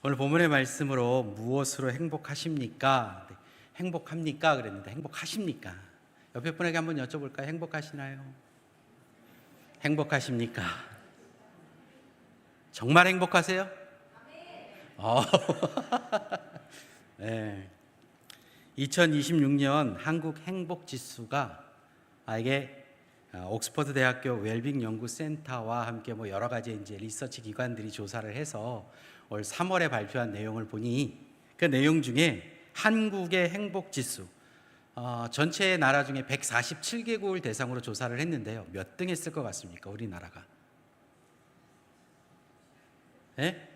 오늘 본문의 말씀으로 무엇으로 행복하십니까? 네, 행복합니까? 그랬는데 행복하십니까? 옆에 분에게 한번 여쭤볼까요? 행복하시나요? 행복하십니까? 정말 행복하세요? 네. 2026년 한국 행복지수가 이게 옥스퍼드 대학교 웰빙 연구센터와 함께 여러 가지 이제 리서치 기관들이 조사를 해서 올 3월에 발표한 내용을 보니 그 내용 중에 한국의 행복지수 전체 나라 중에 147개국을 대상으로 조사를 했는데요. 몇 등 했을 것 같습니까? 우리나라가. 네?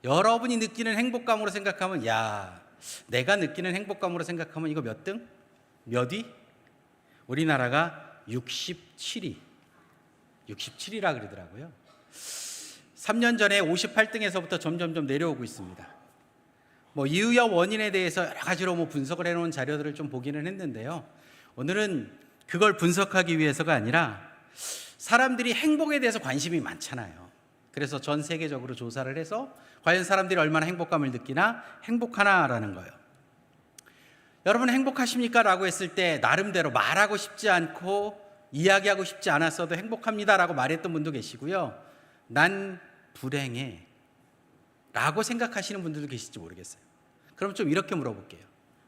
여러분이 느끼는 행복감으로 생각하면 내가 느끼는 행복감으로 생각하면 이거 몇 등? 몇 위? 우리나라가 67위. 67위라 그러더라고요. 3년 전에 58등에서부터 점점 내려오고 있습니다. 이유와 원인에 대해서 여러 가지로 분석을 해놓은 자료들을 좀 보기는 했는데요. 오늘은 그걸 분석하기 위해서가 아니라 사람들이 행복에 대해서 관심이 많잖아요. 그래서 전 세계적으로 조사를 해서 과연 사람들이 얼마나 행복감을 느끼나 행복하나라는 거예요. 여러분 행복하십니까? 라고 했을 때 나름대로 말하고 싶지 않고 이야기하고 싶지 않았어도 행복합니다 라고 말했던 분도 계시고요. 난 불행해 라고 생각하시는 분들도 계실지 모르겠어요. 그럼 좀 이렇게 물어볼게요.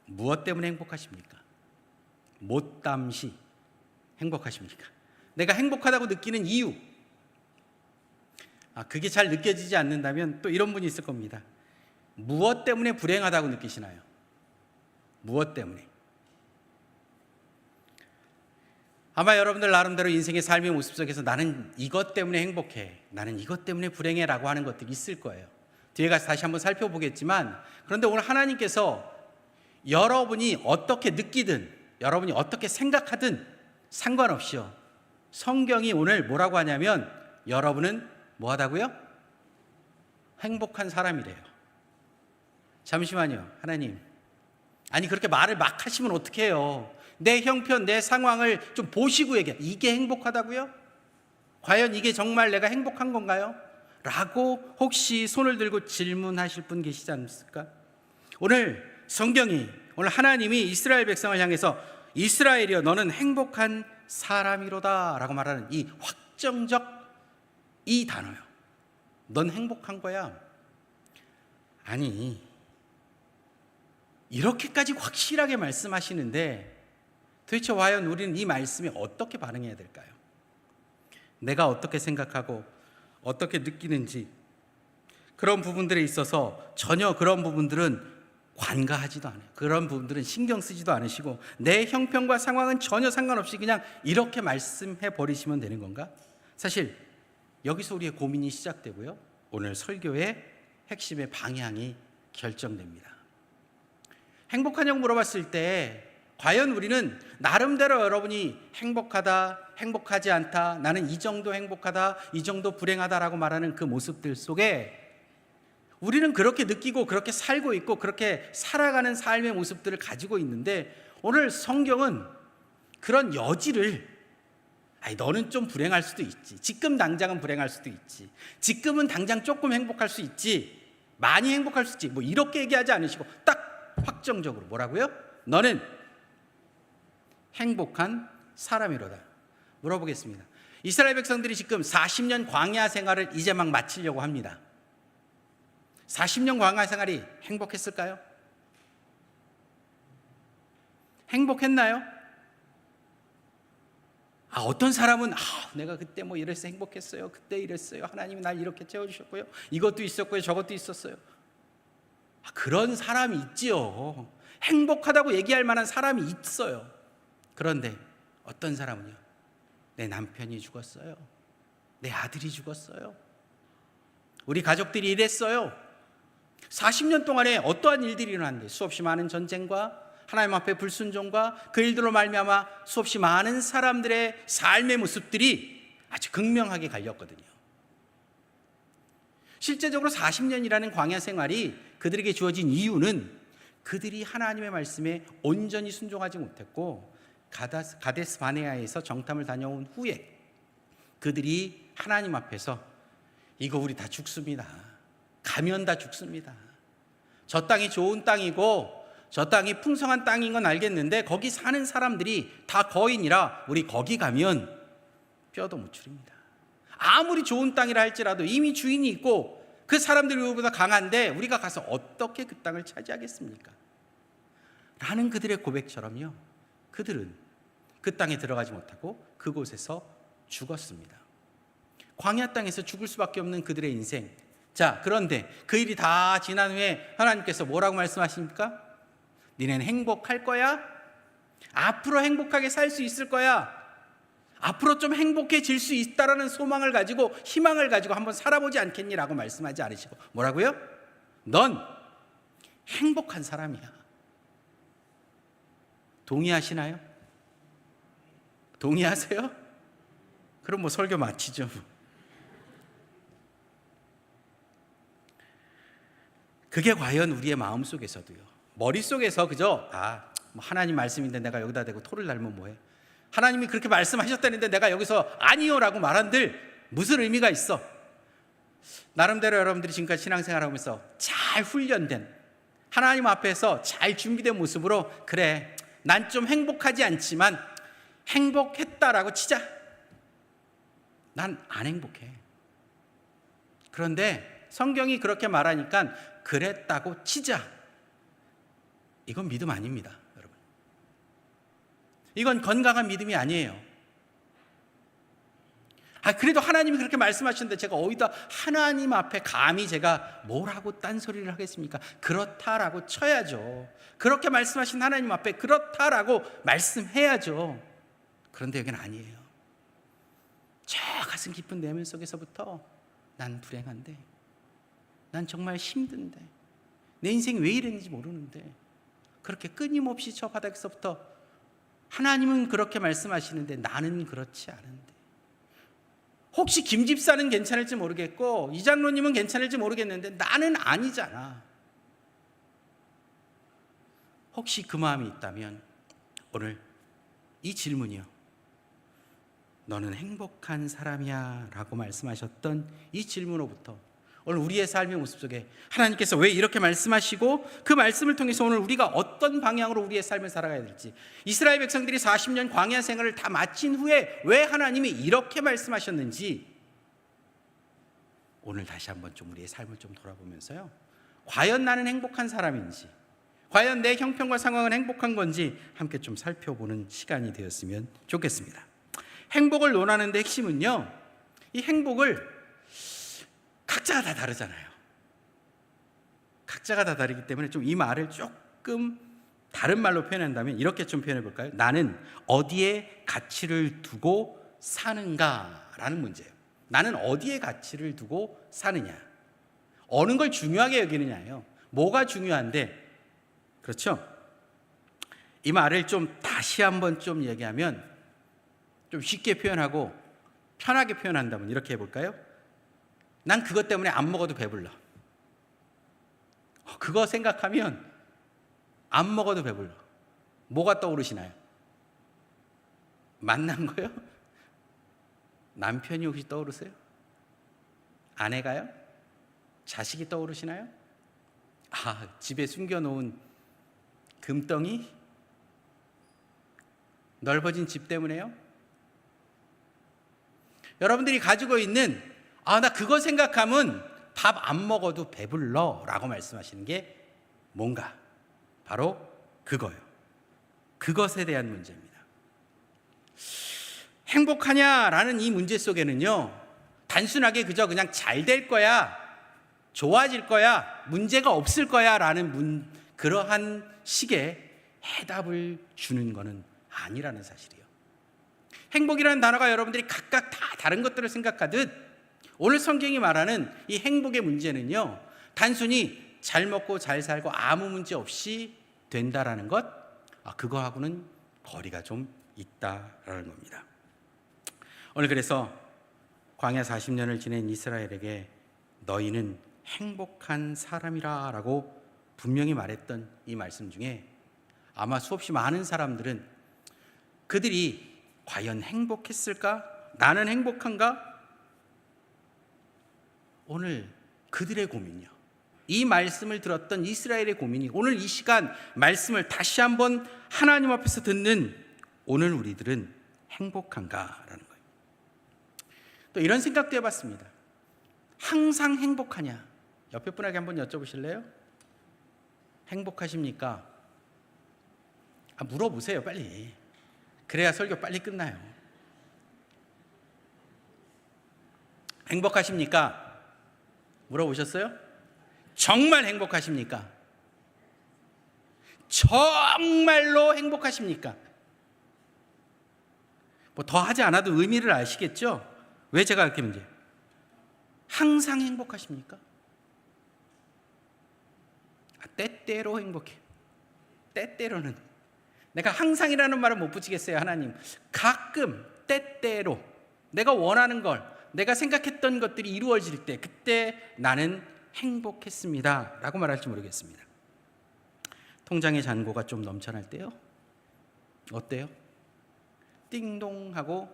무엇 때문에 행복하십니까? 못담시 행복하십니까? 내가 행복하다고 느끼는 이유, 그게 잘 느껴지지 않는다면 또 이런 분이 있을 겁니다. 무엇 때문에 불행하다고 느끼시나요? 무엇 때문에? 아마 여러분들 나름대로 인생의 삶의 모습 속에서 나는 이것 때문에 행복해, 나는 이것 때문에 불행해 라고 하는 것들이 있을 거예요. 뒤에 가서 다시 한번 살펴보겠지만, 그런데 오늘 하나님께서 여러분이 어떻게 느끼든 여러분이 어떻게 생각하든 상관없이요, 성경이 오늘 뭐라고 하냐면 여러분은 뭐하다고요? 행복한 사람이래요. 잠시만요. 하나님, 아니 그렇게 말을 막 하시면 어떡해요? 내 형편, 내 상황을 좀 보시고 얘기해. 이게 행복하다고요? 과연 이게 정말 내가 행복한 건가요? 라고 혹시 손을 들고 질문하실 분 계시지 않습니까? 오늘 성경이, 오늘 하나님이 이스라엘 백성을 향해서 이스라엘이여 너는 행복한 사람이로다 라고 말하는 이 확정적 이 단어요. 넌 행복한 거야. 아니 이렇게까지 확실하게 말씀하시는데 도대체 과연 우리는 이 말씀에 어떻게 반응해야 될까요? 내가 어떻게 생각하고 어떻게 느끼는지 그런 부분들에 있어서 전혀 그런 부분들은 관가하지도 않아요. 그런 부분들은 신경 쓰지도 않으시고 내 형편과 상황은 전혀 상관없이 그냥 이렇게 말씀해 버리시면 되는 건가? 사실 여기서 우리의 고민이 시작되고요, 오늘 설교의 핵심의 방향이 결정됩니다. 행복하냐고 물어봤을 때 과연 우리는 나름대로 여러분이 행복하다, 행복하지 않다, 나는 이 정도 행복하다, 이 정도 불행하다라고 말하는 그 모습들 속에 우리는 그렇게 느끼고 그렇게 살고 있고 그렇게 살아가는 삶의 모습들을 가지고 있는데, 오늘 성경은 그런 여지를 너는 좀 불행할 수도 있지, 지금 당장은 불행할 수도 있지, 지금은 당장 조금 행복할 수 있지, 많이 행복할 수 있지, 이렇게 얘기하지 않으시고 딱 확정적으로 뭐라고요? 너는 행복한 사람이로다. 물어보겠습니다. 이스라엘 백성들이 지금 40년 광야 생활을 이제 막 마치려고 합니다. 40년 광야 생활이 행복했을까요? 행복했나요? 어떤 사람은 내가 그때 이래서 행복했어요, 그때 이랬어요, 하나님이 날 이렇게 채워주셨고요, 이것도 있었고요, 저것도 있었어요. 그런 사람이 있지요. 행복하다고 얘기할 만한 사람이 있어요. 그런데 어떤 사람은요, 내 남편이 죽었어요, 내 아들이 죽었어요, 우리 가족들이 이랬어요. 40년 동안에 어떠한 일들이 일어났는데 수없이 많은 전쟁과 하나님 앞에 불순종과 그 일들로 말미암아 수없이 많은 사람들의 삶의 모습들이 아주 극명하게 갈렸거든요. 실제적으로 40년이라는 광야 생활이 그들에게 주어진 이유는 그들이 하나님의 말씀에 온전히 순종하지 못했고 가데스 바네아에서 정탐을 다녀온 후에 그들이 하나님 앞에서 이거 우리 다 죽습니다, 가면 다 죽습니다. 저 땅이 좋은 땅이고 저 땅이 풍성한 땅인 건 알겠는데 거기 사는 사람들이 다 거인이라 우리 거기 가면 뼈도 못 추립니다. 아무리 좋은 땅이라 할지라도 이미 주인이 있고 그 사람들이 우리보다 강한데 우리가 가서 어떻게 그 땅을 차지하겠습니까? 라는 그들의 고백처럼요, 그들은 그 땅에 들어가지 못하고 그곳에서 죽었습니다. 광야 땅에서 죽을 수밖에 없는 그들의 인생. 자, 그런데 그 일이 다 지난 후에 하나님께서 뭐라고 말씀하십니까? 니네는 행복할 거야? 앞으로 행복하게 살 수 있을 거야? 앞으로 좀 행복해질 수 있다라는 소망을 가지고 희망을 가지고 한번 살아보지 않겠니라고 말씀하지 않으시고 뭐라고요? 넌 행복한 사람이야. 동의하시나요? 동의하세요? 그럼 뭐 설교 마치죠. 그게 과연 우리의 마음속에서도요, 머릿속에서 그저 뭐 하나님 말씀인데 내가 여기다 대고 토를 달면 뭐해? 하나님이 그렇게 말씀하셨다는데 내가 여기서 아니요라고 말한들 무슨 의미가 있어? 나름대로 여러분들이 지금까지 신앙생활을 하면서 잘 훈련된, 하나님 앞에서 잘 준비된 모습으로 그래, 난 좀 행복하지 않지만 행복했다라고 치자. 난 안 행복해. 그런데 성경이 그렇게 말하니까 그랬다고 치자. 이건 믿음 아닙니다, 여러분. 이건 건강한 믿음이 아니에요. 그래도 하나님이 그렇게 말씀하셨는데 제가 어디다 하나님 앞에 감히 제가 뭐라고 딴소리를 하겠습니까? 그렇다라고 쳐야죠. 그렇게 말씀하신 하나님 앞에 그렇다라고 말씀해야죠. 그런데 여기는 아니에요. 저 가슴 깊은 내면 속에서부터 난 불행한데, 난 정말 힘든데, 내 인생이 왜 이랬는지 모르는데, 그렇게 끊임없이 저 바닥에서부터 하나님은 그렇게 말씀하시는데 나는 그렇지 않은데, 혹시 김 집사는 괜찮을지 모르겠고 이 장로님은 괜찮을지 모르겠는데 나는 아니잖아. 혹시 그 마음이 있다면 오늘 이 질문이요, 너는 행복한 사람이야? 라고 말씀하셨던 이 질문으로부터 오늘 우리의 삶의 모습 속에 하나님께서 왜 이렇게 말씀하시고 그 말씀을 통해서 오늘 우리가 어떤 방향으로 우리의 삶을 살아가야 될지, 이스라엘 백성들이 40년 광야 생활을 다 마친 후에 왜 하나님이 이렇게 말씀하셨는지 오늘 다시 한번 좀 우리의 삶을 좀 돌아보면서요, 과연 나는 행복한 사람인지, 과연 내 형편과 상황은 행복한 건지 함께 좀 살펴보는 시간이 되었으면 좋겠습니다. 행복을 논하는 데 핵심은요, 이 행복을 각자가 다 다르잖아요. 각자가 다 다르기 때문에 좀 이 말을 조금 다른 말로 표현한다면 이렇게 좀 표현해 볼까요? 나는 어디에 가치를 두고 사는가라는 문제예요. 나는 어디에 가치를 두고 사느냐, 어느 걸 중요하게 여기느냐예요. 뭐가 중요한데, 그렇죠? 이 말을 좀 다시 한번 좀 얘기하면, 좀 쉽게 표현하고 편하게 표현한다면 이렇게 해볼까요? 난 그것 때문에 안 먹어도 배불러. 그거 생각하면 안 먹어도 배불러. 뭐가 떠오르시나요? 만난 거요? 남편이 혹시 떠오르세요? 아내가요? 자식이 떠오르시나요? 집에 숨겨놓은 금덩이? 넓어진 집 때문에요? 여러분들이 가지고 있는 나 그거 생각하면 밥 안 먹어도 배불러 라고 말씀하시는 게 뭔가? 바로 그거예요. 그것에 대한 문제입니다. 행복하냐라는 이 문제 속에는요, 단순하게 그냥 잘 될 거야, 좋아질 거야, 문제가 없을 거야 라는 그러한 식의 해답을 주는 것은 아니라는 사실이에요. 행복이라는 단어가 여러분들이 각각 다 다른 것들을 생각하듯 오늘 성경이 말하는 이 행복의 문제는요, 단순히 잘 먹고 잘 살고 아무 문제 없이 된다라는 것, 그거하고는 거리가 좀 있다라는 겁니다. 오늘 그래서 광야 40년을 지낸 이스라엘에게 너희는 행복한 사람이라 라고 분명히 말했던 이 말씀 중에 아마 수없이 많은 사람들은 그들이 과연 행복했을까? 나는 행복한가? 오늘 그들의 고민이요, 이 말씀을 들었던 이스라엘의 고민이 오늘 이 시간 말씀을 다시 한번 하나님 앞에서 듣는 오늘 우리들은 행복한가라는 거예요. 또 이런 생각도 해봤습니다. 항상 행복하냐? 옆에 분에게 한번 여쭤보실래요? 행복하십니까? 물어보세요, 빨리. 그래야 설교 빨리 끝나요. 행복하십니까? 물어보셨어요? 정말 행복하십니까? 정말로 행복하십니까? 뭐 더 하지 않아도 의미를 아시겠죠? 왜 제가 이렇게 문제? 항상 행복하십니까? 때때로 행복해. 때때로는. 내가 항상이라는 말을 못 붙이겠어요, 하나님. 가끔, 때때로 내가 원하는 걸, 내가 생각했던 것들이 이루어질 때 그때 나는 행복했습니다 라고 말할지 모르겠습니다. 통장의 잔고가 좀 넘쳐날 때요? 어때요? 띵동 하고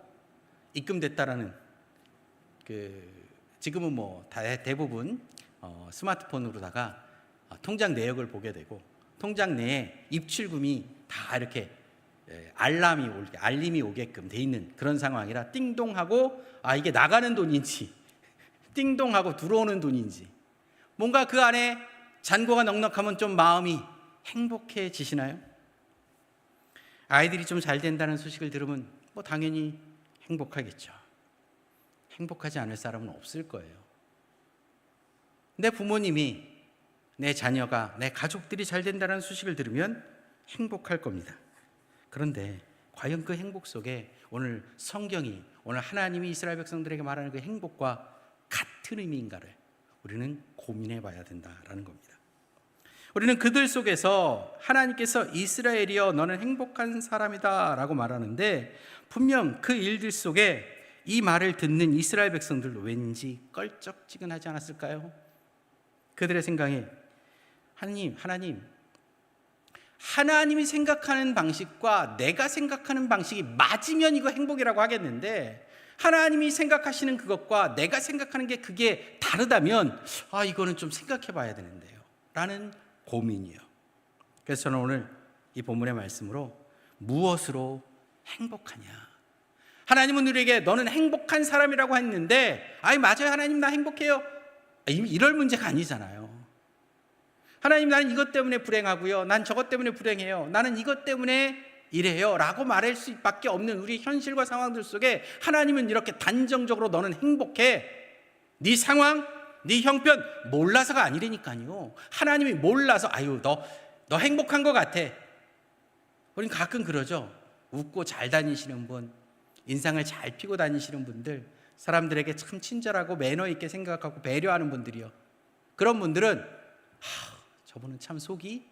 입금됐다라는 지금은 뭐 대부분 스마트폰으로다가 통장 내역을 보게 되고 통장 내에 입출금이 다 이렇게 알림이 오게끔 돼 있는 그런 상황이라 띵동하고 이게 나가는 돈인지 띵동하고 들어오는 돈인지 뭔가 그 안에 잔고가 넉넉하면 좀 마음이 행복해지시나요? 아이들이 좀 잘 된다는 소식을 들으면 뭐 당연히 행복하겠죠. 행복하지 않을 사람은 없을 거예요. 내 부모님이, 내 자녀가, 내 가족들이 잘 된다는 소식을 들으면 행복할 겁니다. 그런데 과연 그 행복 속에 오늘 성경이, 오늘 하나님이 이스라엘 백성들에게 말하는 그 행복과 같은 의미인가를 우리는 고민해 봐야 된다라는 겁니다. 우리는 그들 속에서 하나님께서 이스라엘이여 너는 행복한 사람이다 라고 말하는데 분명 그 일들 속에 이 말을 듣는 이스라엘 백성들도 왠지 껄쩍지근하지 않았을까요? 그들의 생각에 하나님이 생각하는 방식과 내가 생각하는 방식이 맞으면 이거 행복이라고 하겠는데 하나님이 생각하시는 그것과 내가 생각하는 게 그게 다르다면 이거는 좀 생각해 봐야 되는데요 라는 고민이요. 그래서 저는 오늘 이 본문의 말씀으로 무엇으로 행복하냐, 하나님은 우리에게 너는 행복한 사람이라고 했는데 맞아요 하나님 나 행복해요 이럴 문제가 아니잖아요. 하나님 나는 이것 때문에 불행하고요, 난 저것 때문에 불행해요, 나는 이것 때문에 이래요 라고 말할 수밖에 없는 우리 현실과 상황들 속에 하나님은 이렇게 단정적으로 너는 행복해, 네 상황, 네 형편 몰라서가 아니라니까요. 하나님이 몰라서 너 행복한 것 같아. 우린 가끔 그러죠. 웃고 잘 다니시는 분, 인상을 잘 피고 다니시는 분들, 사람들에게 참 친절하고 매너 있게 생각하고 배려하는 분들이요. 그런 분들은 저분은 참 속이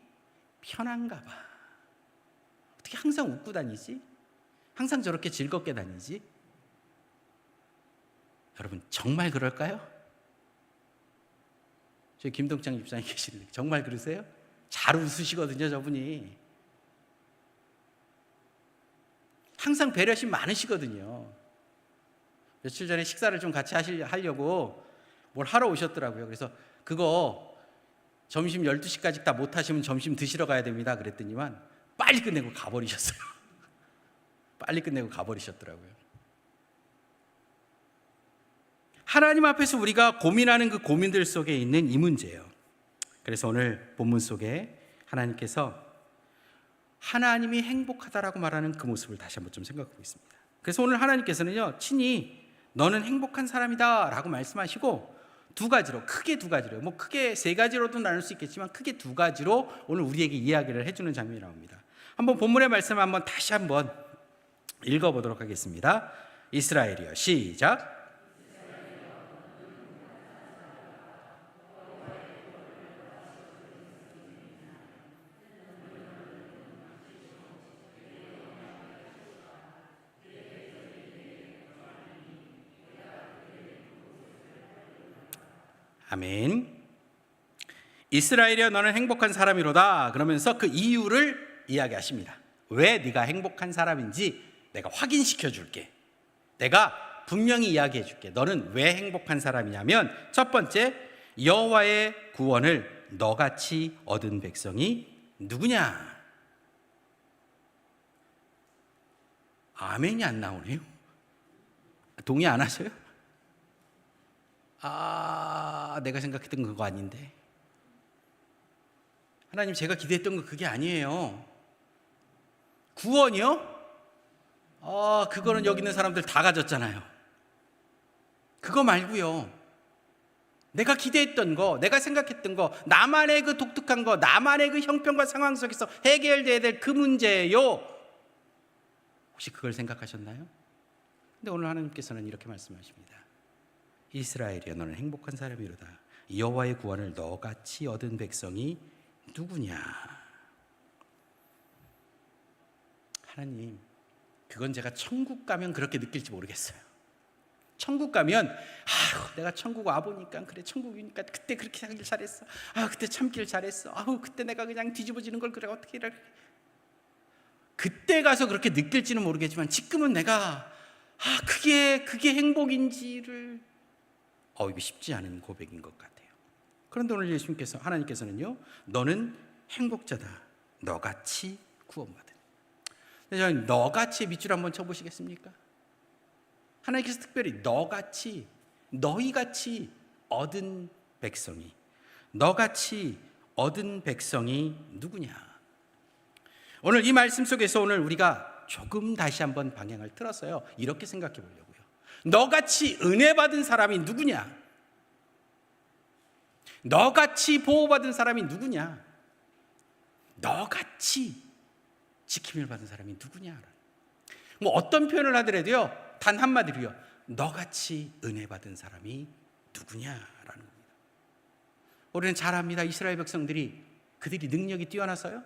편한가 봐. 어떻게 항상 웃고 다니지? 항상 저렇게 즐겁게 다니지? 여러분 정말 그럴까요? 저희 김동창 집사님 계시는데 정말 그러세요? 잘 웃으시거든요 저분이. 항상 배려심 많으시거든요. 며칠 전에 식사를 좀 같이 하려고 뭘 하러 오셨더라고요. 그래서 그거 점심 12시까지 다 못하시면 점심 드시러 가야 됩니다 그랬더니만 빨리 끝내고 가버리셨어요. 빨리 끝내고 가버리셨더라고요. 하나님 앞에서 우리가 고민하는 그 고민들 속에 있는 이 문제예요. 그래서 오늘 본문 속에 하나님께서 하나님이 행복하다라고 말하는 그 모습을 다시 한번 좀 생각해 보겠습니다. 그래서 오늘 하나님께서는요 친히 너는 행복한 사람이다 라고 말씀하시고 크게 두 가지로, 뭐 크게 세 가지로도 나눌 수 있겠지만 크게 두 가지로 오늘 우리에게 이야기를 해주는 장면이 나옵니다. 한번 본문의 말씀을 한번 다시 한번 읽어보도록 하겠습니다. 이스라엘이여 시작. 아멘. 이스라엘이여 너는 행복한 사람이로다 그러면서 그 이유를 이야기하십니다. 왜 네가 행복한 사람인지 내가 확인시켜 줄게. 내가 분명히 이야기해 줄게. 너는 왜 행복한 사람이냐면 첫 번째, 여호와의 구원을 너같이 얻은 백성이 누구냐? 아멘이 안 나오네요. 동의 안 하세요? 내가 생각했던 그거 아닌데. 하나님, 제가 기대했던 거 그게 아니에요. 구원이요? 그거는 여기 있는 사람들 다 가졌잖아요. 그거 말고요. 내가 기대했던 거, 내가 생각했던 거, 나만의 그 독특한 거, 나만의 그 형편과 상황 속에서 해결돼야 될 그 문제예요. 혹시 그걸 생각하셨나요? 근데 오늘 하나님께서는 이렇게 말씀하십니다. 이스라엘이여, 너는 행복한 사람이로다. 여호와의 구원을 너같이 얻은 백성이 누구냐? 하나님, 그건 제가 천국 가면 그렇게 느낄지 모르겠어요. 천국 가면 내가 천국 와보니까 그래, 천국이니까 그때 그렇게 하길 잘했어. 그때 참길 잘했어. 그때 내가 그냥 뒤집어지는 걸 그래 어떻게 이래. 그때 가서 그렇게 느낄지는 모르겠지만 지금은 내가 그게 행복인지를 이거 쉽지 않은 고백인 것 같아요. 그런데 오늘 예수님께서, 하나님께서는요, 너는 행복자다. 너같이 구원받은. 저는 너같이 밑줄 한번 쳐보시겠습니까? 하나님께서 특별히 너같이, 너희같이 얻은 백성이, 너같이 얻은 백성이 누구냐? 오늘 이 말씀 속에서 오늘 우리가 조금 다시 한번 방향을 틀어서요, 이렇게 생각해 보려고요. 너같이 은혜 받은 사람이 누구냐? 너같이 보호받은 사람이 누구냐? 너같이 지킴을 받은 사람이 누구냐? 뭐 어떤 표현을 하더라도요, 단 한마디로요, 너같이 은혜 받은 사람이 누구냐라는 겁니다. 우리는 잘 압니다. 이스라엘 백성들이, 그들이 능력이 뛰어나서요?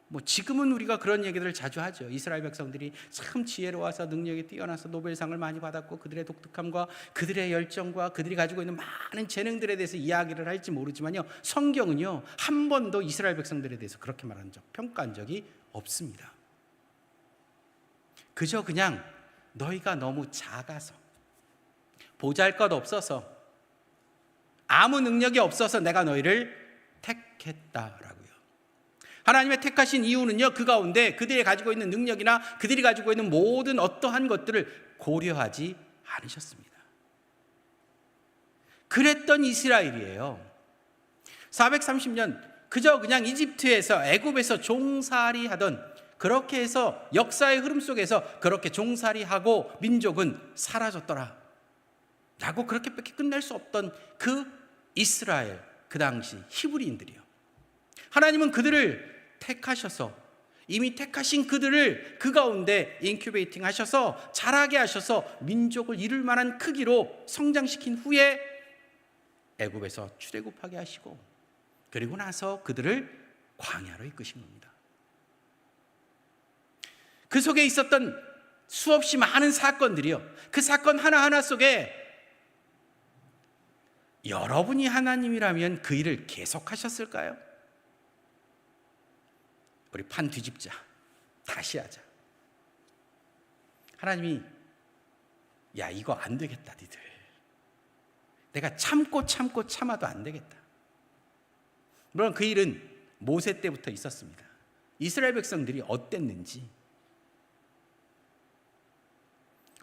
뭐 지금은 우리가 그런 얘기들을 자주 하죠. 이스라엘 백성들이 참 지혜로워서 능력이 뛰어나서 노벨상을 많이 받았고, 그들의 독특함과 그들의 열정과 그들이 가지고 있는 많은 재능들에 대해서 이야기를 할지 모르지만요, 성경은요, 한 번도 이스라엘 백성들에 대해서 그렇게 말한 적, 평가한 적이 없습니다. 그저 그냥 너희가 너무 작아서, 보잘것 없어서, 아무 능력이 없어서 내가 너희를 택했다라고요. 하나님의 택하신 이유는요, 그 가운데 그들이 가지고 있는 능력이나 그들이 가지고 있는 모든 어떠한 것들을 고려하지 않으셨습니다. 그랬던 이스라엘이에요. 430년 그저 그냥 이집트에서, 애굽에서 종살이 하던, 그렇게 해서 역사의 흐름 속에서 그렇게 종살이하고 민족은 사라졌더라 라고 그렇게밖에 끝낼 수 없던 그 이스라엘, 그 당시 히브리인들이요, 하나님은 그들을 택하셔서, 이미 택하신 그들을 그 가운데 인큐베이팅 하셔서 자라게 하셔서 민족을 이룰 만한 크기로 성장시킨 후에 애굽에서 출애굽하게 하시고, 그리고 나서 그들을 광야로 이끄신 겁니다. 그 속에 있었던 수없이 많은 사건들이요, 그 사건 하나하나 속에 여러분이 하나님이라면 그 일을 계속하셨을까요? 우리 판 뒤집자, 다시 하자. 하나님이 야, 이거 안 되겠다, 니들. 내가 참아도 안 되겠다. 물론 그 일은 모세 때부터 있었습니다. 이스라엘 백성들이 어땠는지,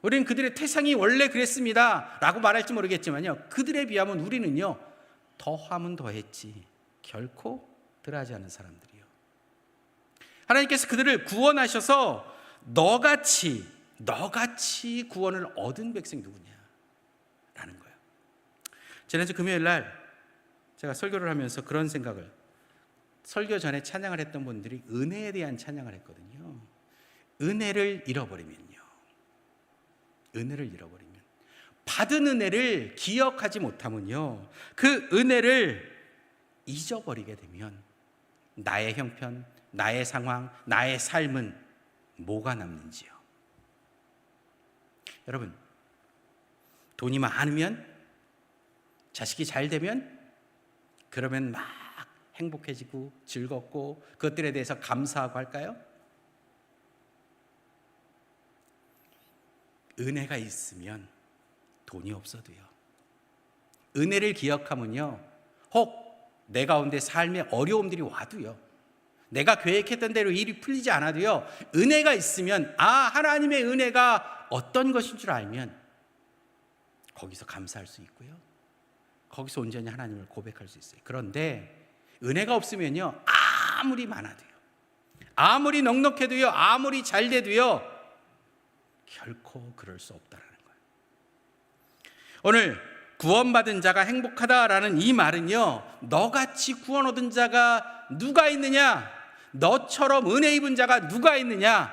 우리는 그들의 태상이 원래 그랬습니다 라고 말할지 모르겠지만요, 그들에 비하면 우리는요, 더하면 더했지 결코 덜하지 않은 사람들이요. 하나님께서 그들을 구원하셔서 너같이 구원을 얻은 백성이 누구냐라는 거예요. 지난주 금요일 날 제가 설교를 하면서 그런 생각을, 설교 전에 찬양을 했던 분들이 은혜에 대한 찬양을 했거든요. 은혜를 잃어버리면, 받은 은혜를 기억하지 못하면요, 그 은혜를 잊어버리게 되면 나의 형편, 나의 상황, 나의 삶은 뭐가 남는지요? 여러분, 돈이 많으면, 자식이 잘 되면, 그러면 막 행복해지고 즐겁고 그것들에 대해서 감사하고 할까요? 은혜가 있으면 돈이 없어도요, 은혜를 기억하면요, 혹 내 가운데 삶의 어려움들이 와도요, 내가 계획했던 대로 일이 풀리지 않아도요, 은혜가 있으면, 하나님의 은혜가 어떤 것인 줄 알면 거기서 감사할 수 있고요, 거기서 온전히 하나님을 고백할 수 있어요. 그런데 은혜가 없으면요, 아무리 많아도요, 아무리 넉넉해도요, 아무리 잘 돼도요, 결코 그럴 수 없다라는 거예요. 오늘 구원받은 자가 행복하다라는 이 말은요, 너같이 구원 얻은 자가 누가 있느냐, 너처럼 은혜 입은 자가 누가 있느냐,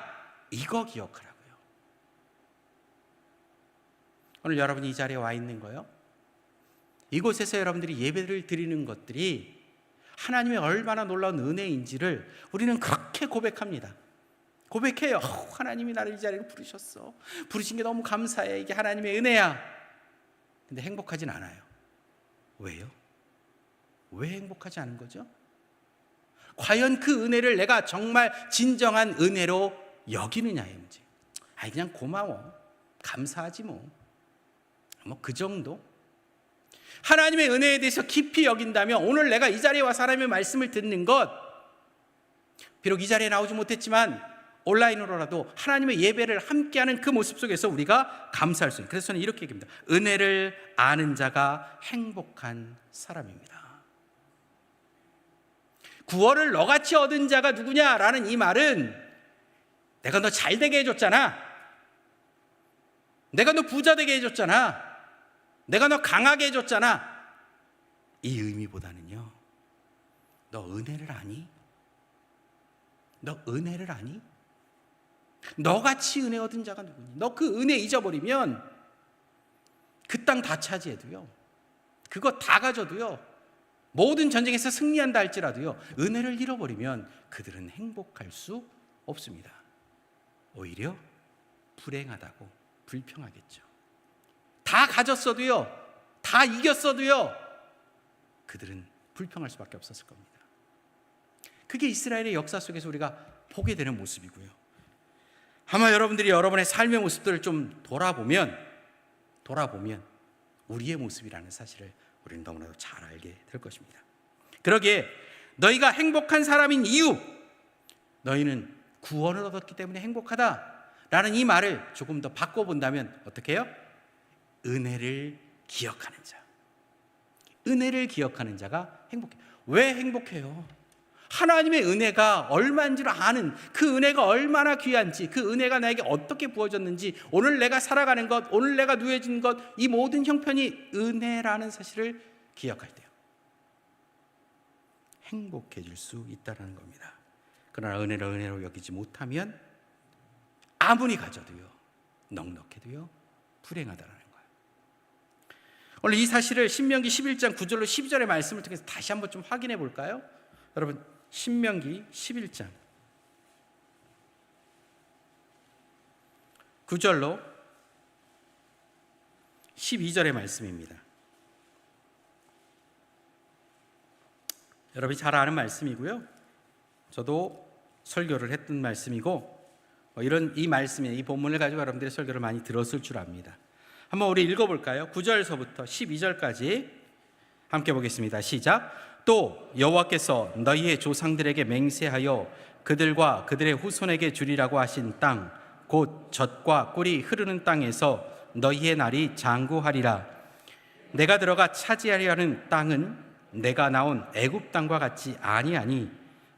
이거 기억하라고요. 오늘 여러분이 이 자리에 와 있는 거요, 이곳에서 여러분들이 예배를 드리는 것들이 하나님의 얼마나 놀라운 은혜인지를 우리는 그렇게 고백합니다. 고백해요. 하나님이 나를 이 자리로 부르셨어. 부르신 게 너무 감사해. 이게 하나님의 은혜야. 근데 행복하진 않아요. 왜요? 왜 행복하지 않은 거죠? 과연 그 은혜를 내가 정말 진정한 은혜로 여기느냐의 문제. 그냥 고마워, 감사하지 뭐 그 정도. 하나님의 은혜에 대해서 깊이 여긴다면 오늘 내가 이 자리에 와서 하나님의 말씀을 듣는 것, 비록 이 자리에 나오지 못했지만 온라인으로라도 하나님의 예배를 함께하는 그 모습 속에서 우리가 감사할 수 있는, 그래서 저는 이렇게 얘기합니다. 은혜를 아는 자가 행복한 사람입니다. 구원을 너같이 얻은 자가 누구냐라는 이 말은, 내가 너 잘되게 해줬잖아, 내가 너 부자되게 해줬잖아, 내가 너 강하게 해줬잖아, 이 의미보다는요, 너 은혜를 아니? 너 은혜를 아니? 너같이 은혜 얻은 자가 누구니? 너 그 은혜 잊어버리면 그 땅 다 차지해도요, 그거 다 가져도요, 모든 전쟁에서 승리한다 할지라도요, 은혜를 잃어버리면 그들은 행복할 수 없습니다. 오히려 불행하다고 불평하겠죠. 다 가졌어도요, 다 이겼어도요, 그들은 불평할 수밖에 없었을 겁니다. 그게 이스라엘의 역사 속에서 우리가 보게 되는 모습이고요, 아마 여러분들이 여러분의 삶의 모습들을 좀 돌아보면 우리의 모습이라는 사실을 우리는 너무나도 잘 알게 될 것입니다. 그러기에 너희가 행복한 사람인 이유, 너희는 구원을 얻었기 때문에 행복하다라는 이 말을 조금 더 바꿔본다면 어떻게 해요? 은혜를 기억하는 자, 은혜를 기억하는 자가 행복해요. 왜 행복해요? 하나님의 은혜가 얼마인지를 아는, 그 은혜가 얼마나 귀한지, 그 은혜가 나에게 어떻게 부어졌는지, 오늘 내가 살아가는 것, 오늘 내가 누해진 것, 이 모든 형편이 은혜라는 사실을 기억할 때요, 행복해질 수 있다는 겁니다. 그러나 은혜를 은혜로 여기지 못하면 아무리 가져도요, 넉넉해도요, 불행하다는 거예요. 오늘 이 사실을 신명기 11장 9절로 12절의 말씀을 통해서 다시 한번 좀 확인해 볼까요? 여러분, 신명기 11장 9절로 12절의 말씀입니다. 여러분이 잘 아는 말씀이고요, 저도 설교를 했던 말씀이고, 이 말씀에, 이 본문을 가지고 여러분들의 설교를 많이 들었을 줄 압니다. 한번 우리 읽어볼까요? 9절서부터 12절까지 함께 보겠습니다. 시작. 또 여호와께서 너희의 조상들에게 맹세하여 그들과 그들의 후손에게 주리라고 하신 땅, 곧 젖과 꿀이 흐르는 땅에서 너희의 날이 장구하리라. 내가 들어가 차지하려 하는 땅은 내가 나온 애굽 땅과 같지 아니하니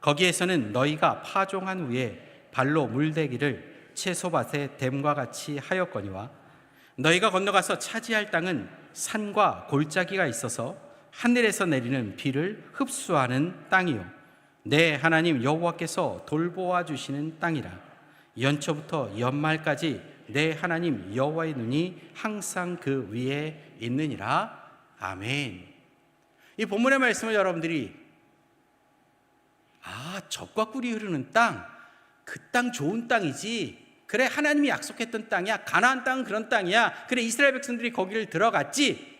거기에서는 너희가 파종한 후에 발로 물대기를 채소밭에 댐과 같이 하였거니와 너희가 건너가서 차지할 땅은 산과 골짜기가 있어서 하늘에서 내리는 비를 흡수하는 땅이요, 내 하나님 여호와께서 돌보아 주시는 땅이라. 연초부터 연말까지 내 하나님 여호와의 눈이 항상 그 위에 있느니라. 아멘. 이 본문의 말씀을 여러분들이 젖과 꿀이 흐르는 땅, 그 땅 좋은 땅이지, 그래 하나님이 약속했던 땅이야, 가나안 땅은 그런 땅이야, 그래 이스라엘 백성들이 거기를 들어갔지,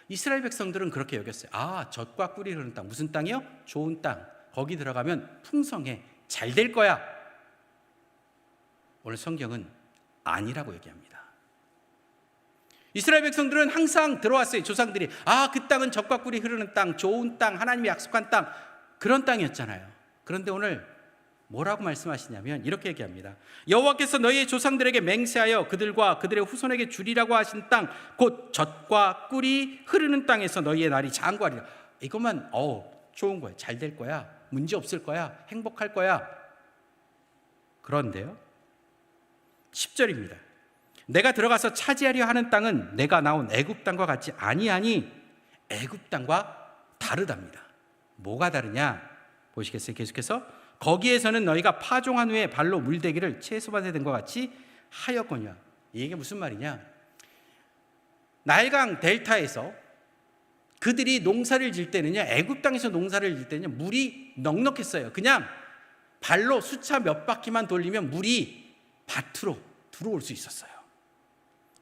이스라엘 백성들은 그렇게 여겼어요. 젖과 꿀이 흐르는 땅, 무슨 땅이요? 좋은 땅, 거기 들어가면 풍성해, 잘 될 거야. 오늘 성경은 아니라고 얘기합니다. 이스라엘 백성들은 항상 들어왔어요. 조상들이 그 땅은 젖과 꿀이 흐르는 땅, 좋은 땅, 하나님이 약속한 땅, 그런 땅이었잖아요. 그런데 오늘 뭐라고 말씀하시냐면 이렇게 얘기합니다. 여호와께서 너희의 조상들에게 맹세하여 그들과 그들의 후손에게 주리라고 하신 땅, 곧 젖과 꿀이 흐르는 땅에서 너희의 날이 장구하리라. 이것만 좋은 거야. 잘 될 거야. 문제 없을 거야. 행복할 거야. 그런데요, 10절입니다. 내가 들어가서 차지하려 하는 땅은 내가 나온 애굽 땅과 같지 아니하니 애굽 땅과 다르답니다. 뭐가 다르냐 보시겠어요? 계속해서 거기에서는 너희가 파종한 후에 발로 물대기를 채소밭에 된 것 같이 하였거니와. 이게 무슨 말이냐? 나일강 델타에서 그들이 농사를 질 때는요, 애굽 땅에서 농사를 질 때는요, 물이 넉넉했어요. 그냥 발로 수차 몇 바퀴만 돌리면 물이 밭으로 들어올 수 있었어요.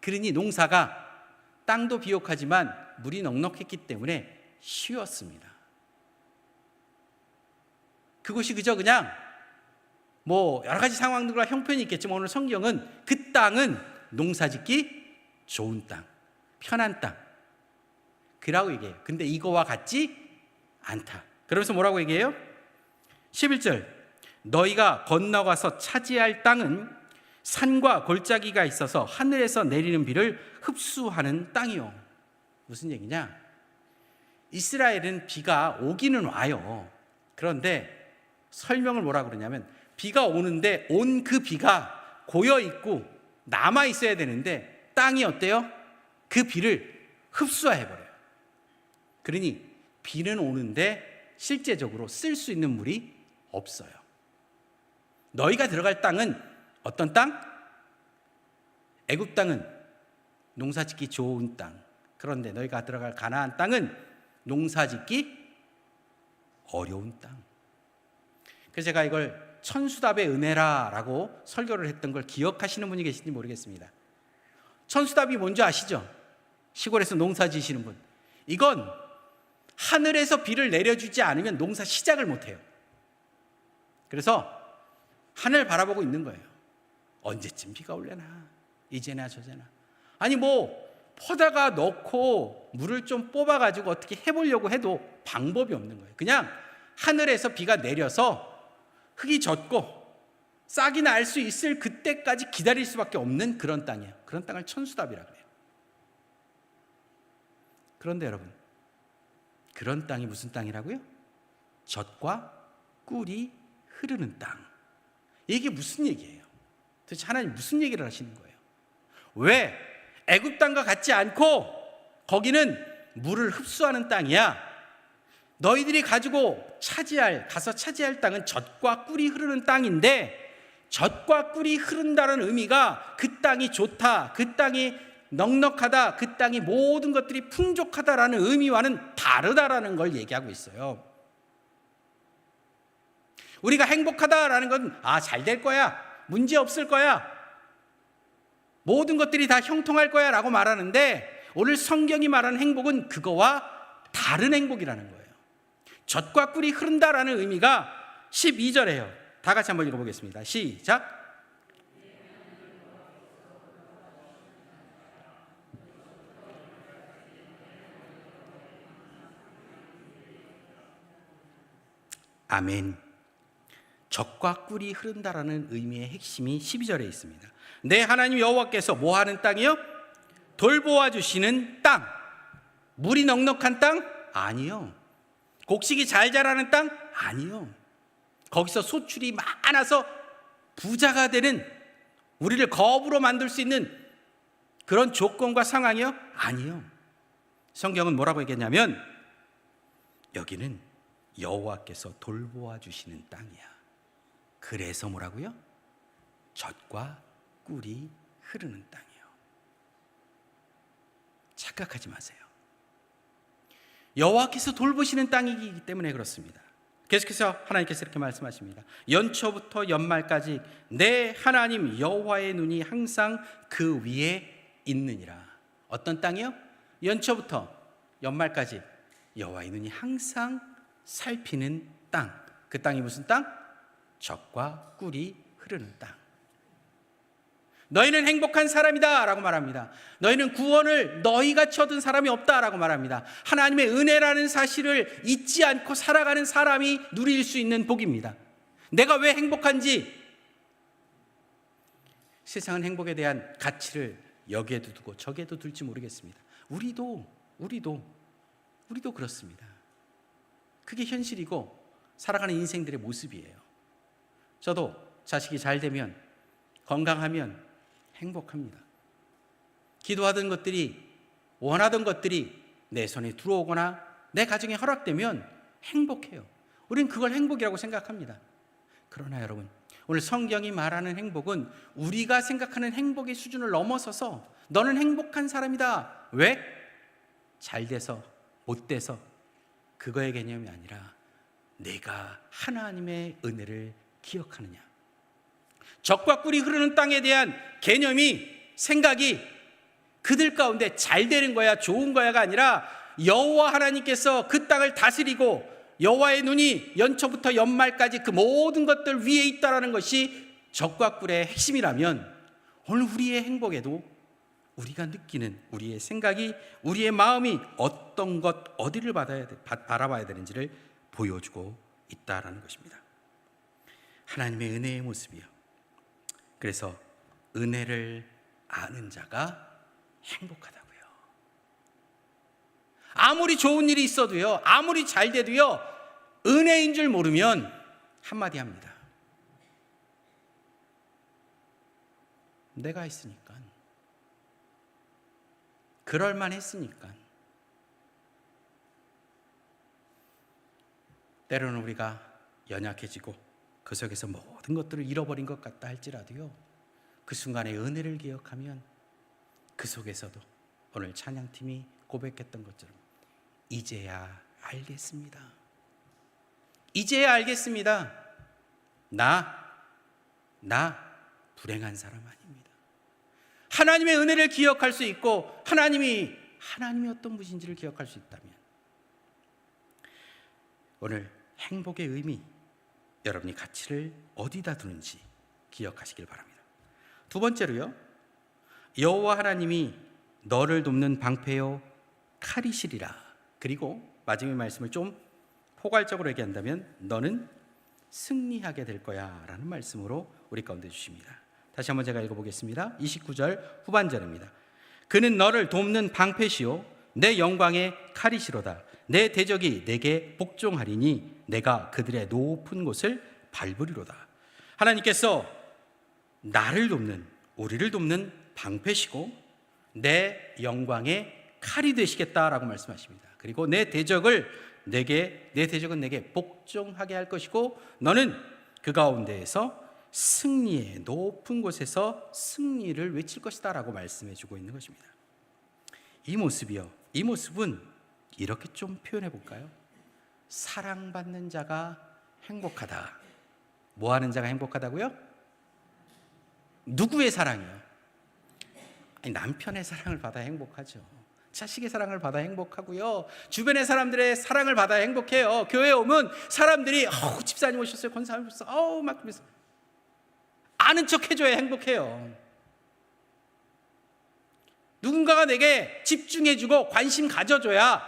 그러니 농사가 땅도 비옥하지만 물이 넉넉했기 때문에 쉬웠습니다. 그곳이 그냥 여러 가지 상황들과 형편이 있겠지만 오늘 성경은 그 땅은 농사짓기 좋은 땅, 편한 땅, 그라고 얘기해요. 근데 이거와 같지 않다. 그러면서 뭐라고 얘기해요? 11절, 너희가 건너가서 차지할 땅은 산과 골짜기가 있어서 하늘에서 내리는 비를 흡수하는 땅이요. 무슨 얘기냐? 이스라엘은 비가 오기는 와요. 그런데 설명을 뭐라고 그러냐면 비가 오는데 온 그 비가 고여 있고 남아 있어야 되는데 땅이 어때요? 그 비를 흡수해버려요. 그러니 비는 오는데 실제적으로 쓸 수 있는 물이 없어요. 너희가 들어갈 땅은 어떤 땅? 애굽 땅은 농사짓기 좋은 땅. 그런데 너희가 들어갈 가나안 땅은 농사짓기 어려운 땅. 그래서 제가 이걸 천수답의 은혜라라고 설교를 했던 걸 기억하시는 분이 계신지 모르겠습니다. 천수답이 뭔지 아시죠? 시골에서 농사 지시는 분. 이건 하늘에서 비를 내려주지 않으면 농사 시작을 못해요. 그래서 하늘 바라보고 있는 거예요. 언제쯤 비가 올려나? 이제나 저제나. 아니 퍼다가 넣고 물을 좀 뽑아가지고 어떻게 해보려고 해도 방법이 없는 거예요. 그냥 하늘에서 비가 내려서 흙이 젖고 싹이 날 수 있을 그때까지 기다릴 수밖에 없는 그런 땅이에요. 그런 땅을 천수답이라 그래요. 그런데 여러분, 그런 땅이 무슨 땅이라고요? 젖과 꿀이 흐르는 땅. 이게 무슨 얘기예요? 도대체 하나님 무슨 얘기를 하시는 거예요? 왜 애굽 땅과 같지 않고 거기는 물을 흡수하는 땅이야? 너희들이 가서 차지할 땅은 젖과 꿀이 흐르는 땅인데, 젖과 꿀이 흐른다는 의미가 그 땅이 좋다, 그 땅이 넉넉하다, 그 땅이 모든 것들이 풍족하다라는 의미와는 다르다라는 걸 얘기하고 있어요. 우리가 행복하다라는 건 잘 될 거야, 문제 없을 거야, 모든 것들이 다 형통할 거야 라고 말하는데, 오늘 성경이 말하는 행복은 그거와 다른 행복이라는 거예요. 젖과 꿀이 흐른다라는 의미가 12절에요. 다 같이 한번 읽어보겠습니다. 시작. 아멘. 젖과 꿀이 흐른다라는 의미의 핵심이 12절에 있습니다. 내 하나님 여호와께서 뭐 하는 땅이요? 돌보아 주시는 땅. 물이 넉넉한 땅? 아니요. 곡식이 잘 자라는 땅? 아니요. 거기서 소출이 많아서 부자가 되는, 우리를 거부로 만들 수 있는 그런 조건과 상황이요? 아니요. 성경은 뭐라고 얘기했냐면 여기는 여호와께서 돌보아 주시는 땅이야. 그래서 뭐라고요? 젖과 꿀이 흐르는 땅이요. 착각하지 마세요. 여호와께서 돌보시는 땅이기 때문에 그렇습니다. 계속해서 하나님께서 이렇게 말씀하십니다. 연초부터 연말까지 내 하나님 여호와의 눈이 항상 그 위에 있느니라. 어떤 땅이요? 연초부터 연말까지 여호와의 눈이 항상 살피는 땅. 그 땅이 무슨 땅? 젖과 꿀이 흐르는 땅. 너희는 행복한 사람이다 라고 말합니다. 너희는 구원을 너희같이 얻은 사람이 없다라고 말합니다. 하나님의 은혜라는 사실을 잊지 않고 살아가는 사람이 누릴 수 있는 복입니다. 내가 왜 행복한지, 세상은 행복에 대한 가치를 여기에도 두고 저기에도 둘지 모르겠습니다. 우리도 그렇습니다. 그게 현실이고 살아가는 인생들의 모습이에요. 저도 자식이 잘 되면, 건강하면 행복합니다. 기도하던 것들이, 원하던 것들이 내 손에 들어오거나 내 가정에 허락되면 행복해요. 우리는 그걸 행복이라고 생각합니다. 그러나 여러분, 오늘 성경이 말하는 행복은 우리가 생각하는 행복의 수준을 넘어서서 너는 행복한 사람이다. 왜? 잘 돼서, 못 돼서, 그거의 개념이 아니라 내가 하나님의 은혜를 기억하느냐. 적과 꿀이 흐르는 땅에 대한 개념이, 생각이 그들 가운데 잘 되는 거야, 좋은 거야가 아니라 여호와 하나님께서 그 땅을 다스리고 여호와의 눈이 연초부터 연말까지 그 모든 것들 위에 있다라는 것이 적과 꿀의 핵심이라면, 오늘 우리의 행복에도 우리가 느끼는 우리의 생각이, 우리의 마음이 어떤 것, 어디를 바라봐야 되는지를 보여주고 있다라는 것입니다. 하나님의 은혜의 모습이요. 그래서 은혜를 아는 자가 행복하다고요. 아무리 좋은 일이 있어도요, 아무리 잘 돼도요, 은혜인 줄 모르면 한마디 합니다. 내가 했으니까, 그럴만 했으니까. 때로는 우리가 연약해지고 그 속에서 모든 것들을 잃어버린 것 같다 할지라도요, 그 순간의 은혜를 기억하면 그 속에서도 오늘 찬양팀이 고백했던 것처럼 이제야 알겠습니다. 이제야 알겠습니다. 나 불행한 사람 아닙니다. 하나님의 은혜를 기억할 수 있고 하나님이 어떤 분인지를 기억할 수 있다면, 오늘 행복의 의미, 여러분이 가치를 어디다 두는지 기억하시길 바랍니다. 두 번째로요, 여호와 하나님이 너를 돕는 방패요 칼이시리라. 그리고 마지막 말씀을 좀 포괄적으로 얘기한다면 너는 승리하게 될 거야 라는 말씀으로 우리 가운데 주십니다. 다시 한번 제가 읽어보겠습니다. 29절 후반절입니다. 그는 너를 돕는 방패시요 내 영광의 칼이시로다. 내 대적이 내게 복종하리니 내가 그들의 높은 곳을 밟으리로다. 하나님께서 나를 돕는, 우리를 돕는 방패시고 내 영광의 칼이 되시겠다라고 말씀하십니다. 그리고 내 대적은 내게 복종하게 할 것이고 너는 그 가운데에서 승리의 높은 곳에서 승리를 외칠 것이다 라고 말씀해 주고 있는 것입니다. 이 모습은 이렇게 좀 표현해 볼까요? 사랑받는 자가 행복하다. 뭐 하는 자가 행복하다고요? 누구의 사랑이요? 아니, 남편의 사랑을 받아 행복하죠. 자식의 사랑을 받아 행복하고요. 주변의 사람들의 사랑을 받아 행복해요. 교회에 오면 사람들이 집사님 오셨어요, 권사님 오셨어요, 막 그러면서 아는 척 해줘야 행복해요. 누군가가 내게 집중해주고 관심 가져줘야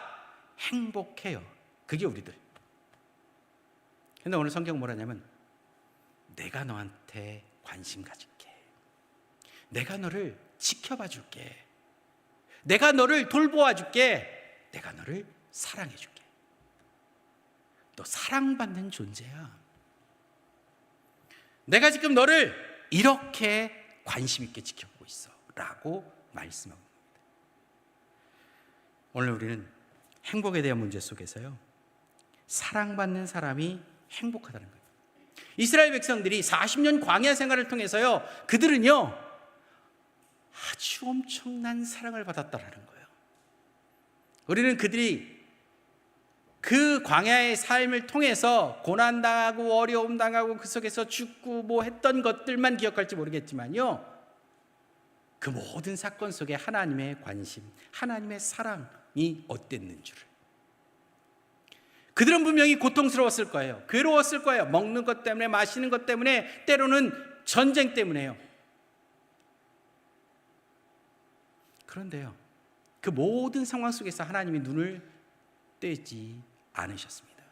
행복해요. 그게 우리들. 근데 오늘 성경 뭐라냐면 내가 너한테 관심 가질게. 내가 너를 지켜봐 줄게. 내가 너를 돌보아 줄게. 내가 너를 사랑해 줄게. 너 사랑받는 존재야. 내가 지금 너를 이렇게 관심 있게 지켜보고 있어 라고 말씀하고 있습니다. 오늘 우리는 행복에 대한 문제 속에서요, 사랑받는 사람이 행복하다는 거예요. 이스라엘 백성들이 40년 광야 생활을 통해서요, 그들은요 아주 엄청난 사랑을 받았다라는 거예요. 우리는 그들이 그 광야의 삶을 통해서 고난당하고 어려움 당하고 그 속에서 죽고 뭐 했던 것들만 기억할지 모르겠지만요, 그 모든 사건 속에 하나님의 관심, 하나님의 사랑이 어땠는 줄을. 그들은 분명히 고통스러웠을 거예요. 괴로웠을 거예요. 먹는 것 때문에, 마시는 것 때문에, 때로는 전쟁 때문에요. 그런데요, 그 모든 상황 속에서 하나님이 눈을 떼지 않으셨습니다.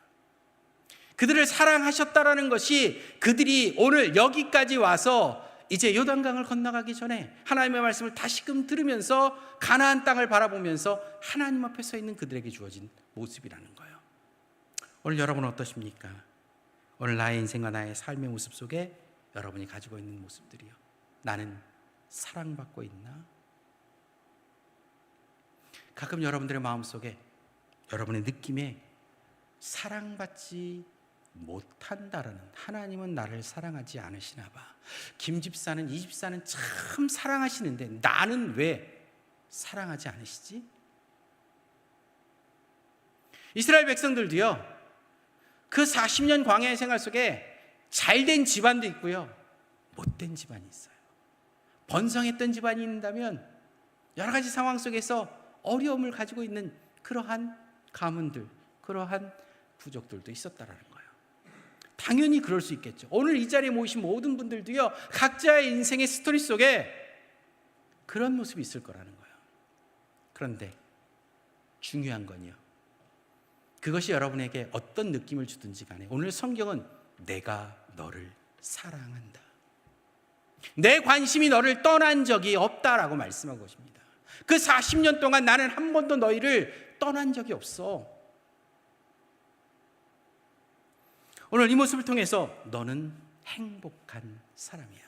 그들을 사랑하셨다라는 것이 그들이 오늘 여기까지 와서 이제 요단강을 건너가기 전에 하나님의 말씀을 다시금 들으면서 가나안 땅을 바라보면서 하나님 앞에 서 있는 그들에게 주어진 모습이라는 거예요. 오늘 여러분은 어떠십니까? 오늘 나의 인생과 나의 삶의 모습 속에 여러분이 가지고 있는 모습들이요, 나는 사랑받고 있나? 가끔 여러분들의 마음속에, 여러분의 느낌에 사랑받지 못한다라는, 하나님은 나를 사랑하지 않으시나 봐, 김 집사는, 이 집사는 참 사랑하시는데 나는 왜 사랑하지 않으시지? 이스라엘 백성들도요, 그 40년 광야의 생활 속에 잘된 집안도 있고요, 못된 집안이 있어요. 번성했던 집안이 있다면 여러 가지 상황 속에서 어려움을 가지고 있는 그러한 가문들, 그러한 부족들도 있었다라는 거예요. 당연히 그럴 수 있겠죠. 오늘 이 자리에 모이신 모든 분들도요, 각자의 인생의 스토리 속에 그런 모습이 있을 거라는 거예요. 그런데 중요한 건요, 그것이 여러분에게 어떤 느낌을 주든지 간에 오늘 성경은 내가 너를 사랑한다, 내 관심이 너를 떠난 적이 없다라고 말씀한 것입니다. 그 40년 동안 나는 한 번도 너희를 떠난 적이 없어. 오늘 이 모습을 통해서 너는 행복한 사람이야.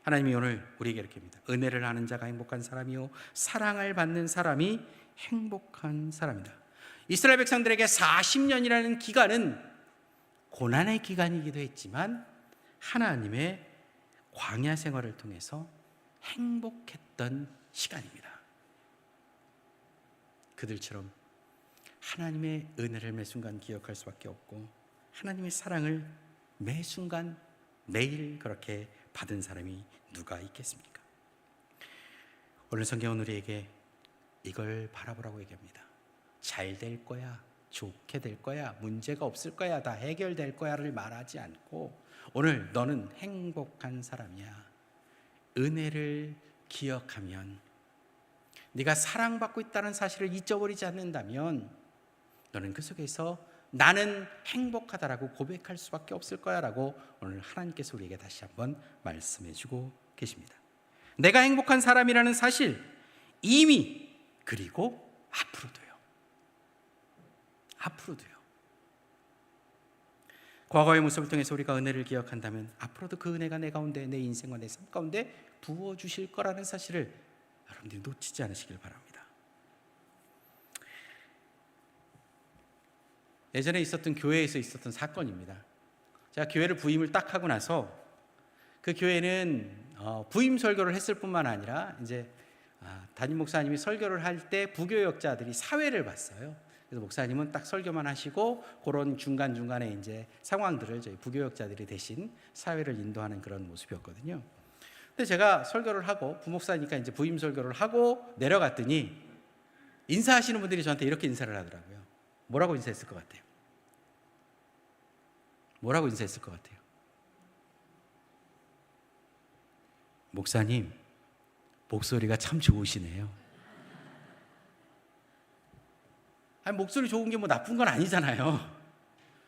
하나님이 오늘 우리에게 이렇게 합니다. 은혜를 아는 자가 행복한 사람이요, 사랑을 받는 사람이 행복한 사람이다. 이스라엘 백성들에게 40년이라는 기간은 고난의 기간이기도 했지만 하나님의 광야 생활을 통해서 행복했던 시간입니다. 그들처럼 하나님의 은혜를 매 순간 기억할 수밖에 없고 하나님의 사랑을 매 순간 매일 그렇게 받은 사람이 누가 있겠습니까? 오늘 성경은 우리에게 이걸 바라보라고 얘기합니다. 잘 될 거야, 좋게 될 거야, 문제가 없을 거야, 다 해결될 거야를 말하지 않고 오늘 너는 행복한 사람이야. 은혜를 기억하면, 네가 사랑받고 있다는 사실을 잊어버리지 않는다면 너는 그 속에서 나는 행복하다라고 고백할 수밖에 없을 거야 라고 오늘 하나님께서 우리에게 다시 한번 말씀해 주고 계십니다. 내가 행복한 사람이라는 사실, 이미, 그리고 앞으로도요. 과거의 모습을 통해서 우리가 은혜를 기억한다면 앞으로도 그 은혜가 내 가운데, 내 인생과 내 삶 가운데 부어주실 거라는 사실을 여러분들이 놓치지 않으시길 바랍니다. 예전에 있었던 교회에서 있었던 사건입니다. 제가 교회를 부임을 딱 하고 나서 그 교회는 부임 설교를 했을 뿐만 아니라 이제 담임 목사님이 설교를 할 때 부교역자들이 사회를 봤어요. 그래서 목사님은 딱 설교만 하시고 그런 중간중간에 이제 상황들을 저희 부교역자들이 대신 사회를 인도하는 그런 모습이었거든요. 근데 제가 설교를 하고 부목사니까 이제 부임 설교를 하고 내려갔더니 인사하시는 분들이 저한테 이렇게 인사를 하더라고요. 뭐라고 인사했을 것 같아요? 뭐라고 인사했을 것 같아요? 목사님, 목소리가 참 좋으시네요. 아니, 목소리 좋은 게 뭐 나쁜 건 아니잖아요.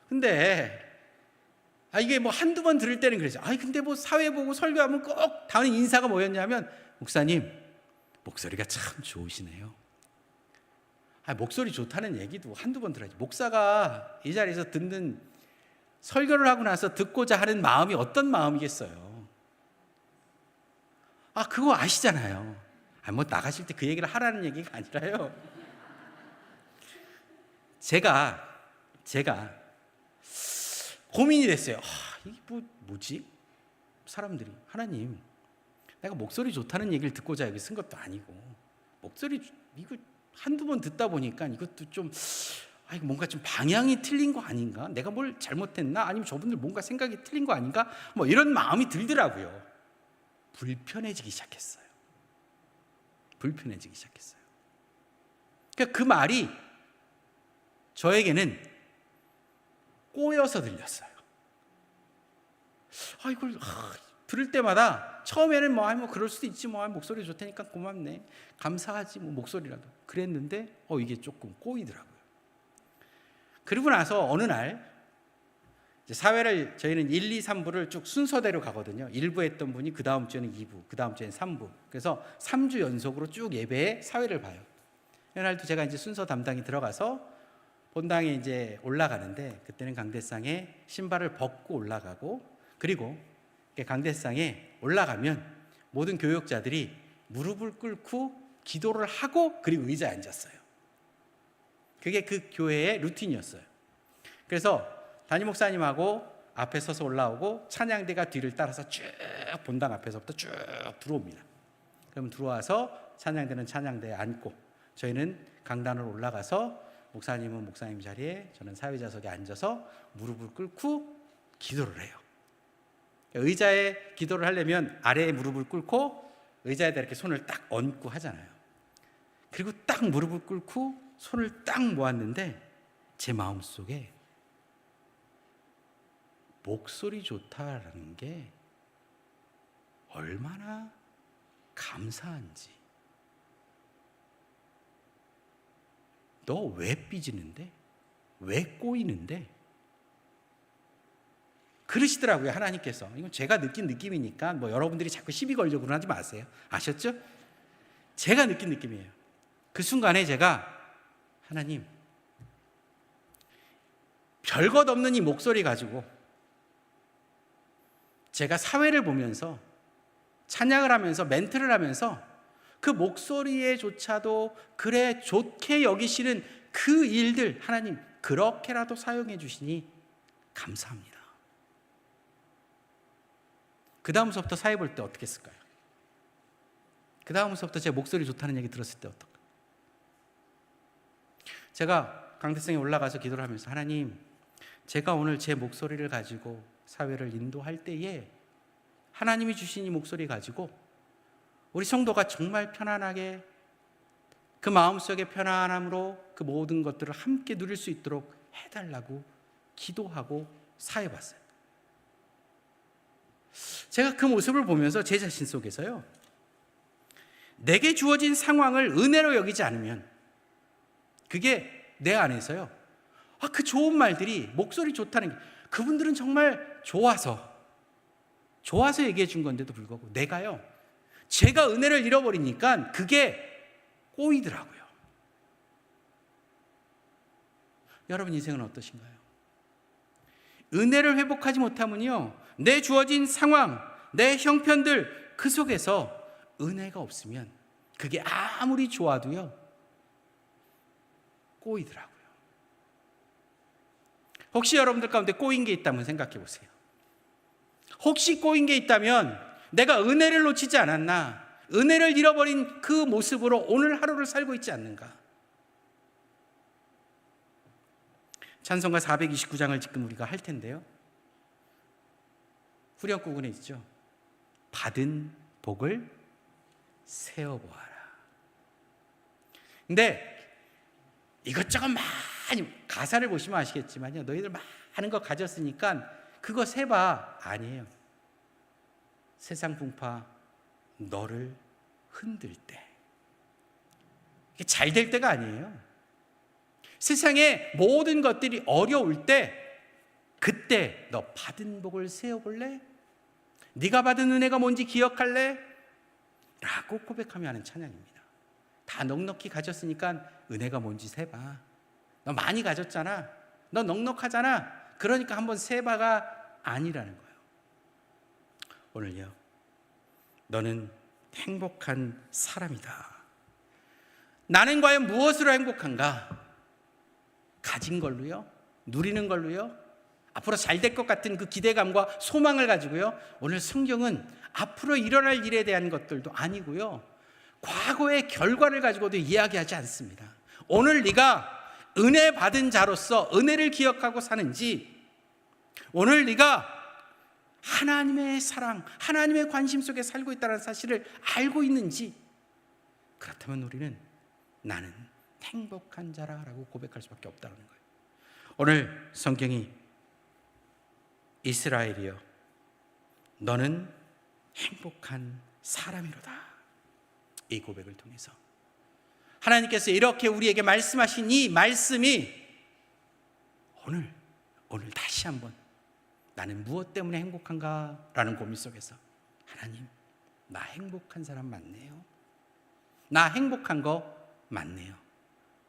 근데 이게 뭐 한두 번 들을 때는 그러죠. 근데 뭐 사회 보고 설교하면 꼭 다른 인사가 뭐였냐면, 목사님, 목소리가 참 좋으시네요. 목소리 좋다는 얘기도 한두 번 들어야지. 목사가 이 자리에서 듣는, 설교를 하고 나서 듣고자 하는 마음이 어떤 마음이겠어요? 그거 아시잖아요. 뭐 나가실 때 그 얘기를 하라는 얘기가 아니라요. 제가 고민이 됐어요. 이게 뭐지? 사람들이, 하나님, 내가 목소리 좋다는 얘기를 듣고자 여기 쓴 것도 아니고, 목소리 이거 한두 번 듣다 보니까 이것도 좀 뭔가 좀 방향이 틀린 거 아닌가? 내가 뭘 잘못했나? 아니면 저분들 뭔가 생각이 틀린 거 아닌가? 뭐 이런 마음이 들더라고요. 불편해지기 시작했어요. 그러니까 그 말이 저에게는 꼬여서 들렸어요. 이걸 들을 때마다 처음에는 뭐 그럴 수도 있지, 뭐 목소리 좋다니까 고맙네, 감사하지, 뭐 목소리라도 그랬는데 이게 조금 꼬이더라고요. 그리고 나서 어느 날 이제 사회를 저희는 1, 2, 3부를 쭉 순서대로 가거든요. 1부 했던 분이 그 다음 주에는 2부, 그 다음 주에는 3부. 그래서 3주 연속으로 쭉 예배에 사회를 봐요. 그날도 제가 이제 순서 담당이 들어가서 본당에 이제 올라가는데, 그때는 강대상에 신발을 벗고 올라가고, 그리고 강대상에 올라가면 모든 교역자들이 무릎을 꿇고 기도를 하고 그리고 의자에 앉았어요. 그게 그 교회의 루틴이었어요. 그래서 담임 목사님하고 앞에 서서 올라오고 찬양대가 뒤를 따라서 쭉 본당 앞에서부터 쭉 들어옵니다. 그럼 들어와서 찬양대는 찬양대에 앉고, 저희는 강단으로 올라가서 목사님은 목사님 자리에, 저는 사회자석에 앉아서 무릎을 꿇고 기도를 해요. 의자에 기도를 하려면 아래에 무릎을 꿇고 의자에다 이렇게 손을 딱 얹고 하잖아요. 그리고 딱 무릎을 꿇고 손을 딱 모았는데 제 마음속에 목소리 좋다라는 게 얼마나 감사한지. 너 왜 삐지는데? 왜 꼬이는데? 그러시더라고요, 하나님께서. 이건 제가 느낀 느낌이니까 뭐 여러분들이 자꾸 시비 걸려고 하지 마세요. 아셨죠? 제가 느낀 느낌이에요. 그 순간에 제가, 하나님, 별것 없는 이 목소리 가지고 제가 사회를 보면서 찬양을 하면서 멘트를 하면서 그 목소리에조차도 그래 좋게 여기시는 그 일들, 하나님 그렇게라도 사용해 주시니 감사합니다. 그 다음서부터 사회 볼 때 어떻게 했을까요? 그 다음서부터 제 목소리 좋다는 얘기 들었을 때 어떨까요? 제가 강대상에 올라가서 기도를 하면서, 하나님, 제가 오늘 제 목소리를 가지고 사회를 인도할 때에 하나님이 주신 이 목소리 가지고 우리 성도가 정말 편안하게 그 마음속의 편안함으로 그 모든 것들을 함께 누릴 수 있도록 해달라고 기도하고 사회봤어요. 제가 그 모습을 보면서 제 자신 속에서요, 내게 주어진 상황을 은혜로 여기지 않으면 그게 내 안에서요, 그 좋은 말들이, 목소리 좋다는 게, 그분들은 정말 좋아서 얘기해 준 건데도 불구하고 내가요, 제가 은혜를 잃어버리니까 그게 꼬이더라고요. 여러분 인생은 어떠신가요? 은혜를 회복하지 못하면요, 내 주어진 상황, 내 형편들 그 속에서 은혜가 없으면 그게 아무리 좋아도요 꼬이더라고요. 혹시 여러분들 가운데 꼬인 게 있다면 생각해 보세요. 혹시 꼬인 게 있다면 내가 은혜를 놓치지 않았나, 은혜를 잃어버린 그 모습으로 오늘 하루를 살고 있지 않는가. 찬송가 429장을 지금 우리가 할 텐데요, 후렴구에 있죠. 받은 복을 세어보아라. 근데 이것저것 많이, 가사를 보시면 아시겠지만요, 너희들 많은 거 가졌으니까 그거 세봐. 아니에요. 세상 풍파 너를 흔들 때, 이게 잘 될 때가 아니에요. 세상의 모든 것들이 어려울 때, 그때 너 받은 복을 세어볼래? 네가 받은 은혜가 뭔지 기억할래? 라고 고백하며 하는 찬양입니다. 다 넉넉히 가졌으니까 은혜가 뭔지 세봐. 너 많이 가졌잖아, 너 넉넉하잖아, 그러니까 한번 세봐가 아니라는 거예요. 오늘요, 너는 행복한 사람이다. 나는 과연 무엇으로 행복한가? 가진 걸로요? 누리는 걸로요? 앞으로 잘 될 것 같은 그 기대감과 소망을 가지고요? 오늘 성경은 앞으로 일어날 일에 대한 것들도 아니고요, 과거의 결과를 가지고도 이야기하지 않습니다. 오늘 네가 은혜 받은 자로서 은혜를 기억하고 사는지, 오늘 네가 하나님의 사랑, 하나님의 관심 속에 살고 있다는 사실을 알고 있는지, 그렇다면 우리는 나는 행복한 자라고 고백할 수밖에 없다는 거예요. 오늘 성경이 이스라엘이여, 너는 행복한 사람이로다. 이 고백을 통해서 하나님께서 이렇게 우리에게 말씀하신 이 말씀이 오늘 다시 한번 나는 무엇 때문에 행복한가? 라는 고민 속에서 하나님, 나 행복한 사람 맞네요. 나 행복한 거 맞네요.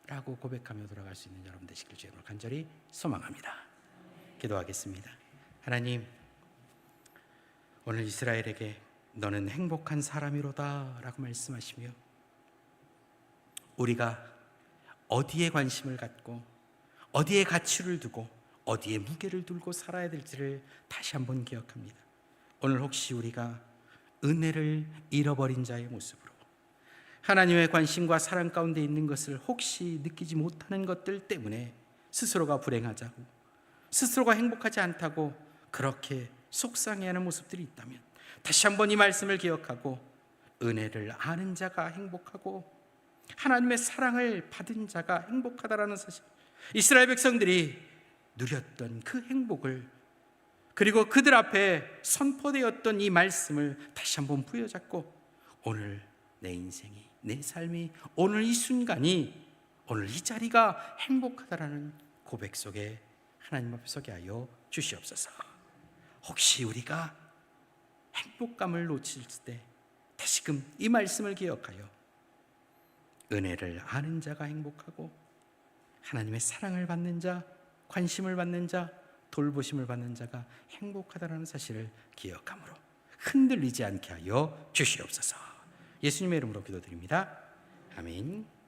라고 고백하며 돌아갈 수 있는 여러분 되시길 주님으로 간절히 소망합니다. 기도하겠습니다. 하나님, 오늘 이스라엘에게 너는 행복한 사람이로다 라고 말씀하시며 우리가 어디에 관심을 갖고 어디에 가치를 두고 어디에 무게를 두고 살아야 될지를 다시 한번 기억합니다. 오늘 혹시 우리가 은혜를 잃어버린 자의 모습으로 하나님의 관심과 사랑 가운데 있는 것을 혹시 느끼지 못하는 것들 때문에 스스로가 불행하자고 스스로가 행복하지 않다고 그렇게 속상해하는 모습들이 있다면 다시 한번 이 말씀을 기억하고 은혜를 아는 자가 행복하고 하나님의 사랑을 받은 자가 행복하다라는 사실, 이스라엘 백성들이 누렸던 그 행복을 그리고 그들 앞에 선포되었던 이 말씀을 다시 한번 부여잡고 오늘 내 인생이, 내 삶이, 오늘 이 순간이, 오늘 이 자리가 행복하다라는 고백 속에 하나님 앞에 서게 하여 주시옵소서. 혹시 우리가 행복감을 놓칠 때 다시금 이 말씀을 기억하여 은혜를 아는 자가 행복하고 하나님의 사랑을 받는 자, 관심을 받는 자, 돌보심을 받는 자가 행복하다는 사실을 기억함으로 흔들리지 않게 하여 주시옵소서. 예수님의 이름으로 기도드립니다. 아멘.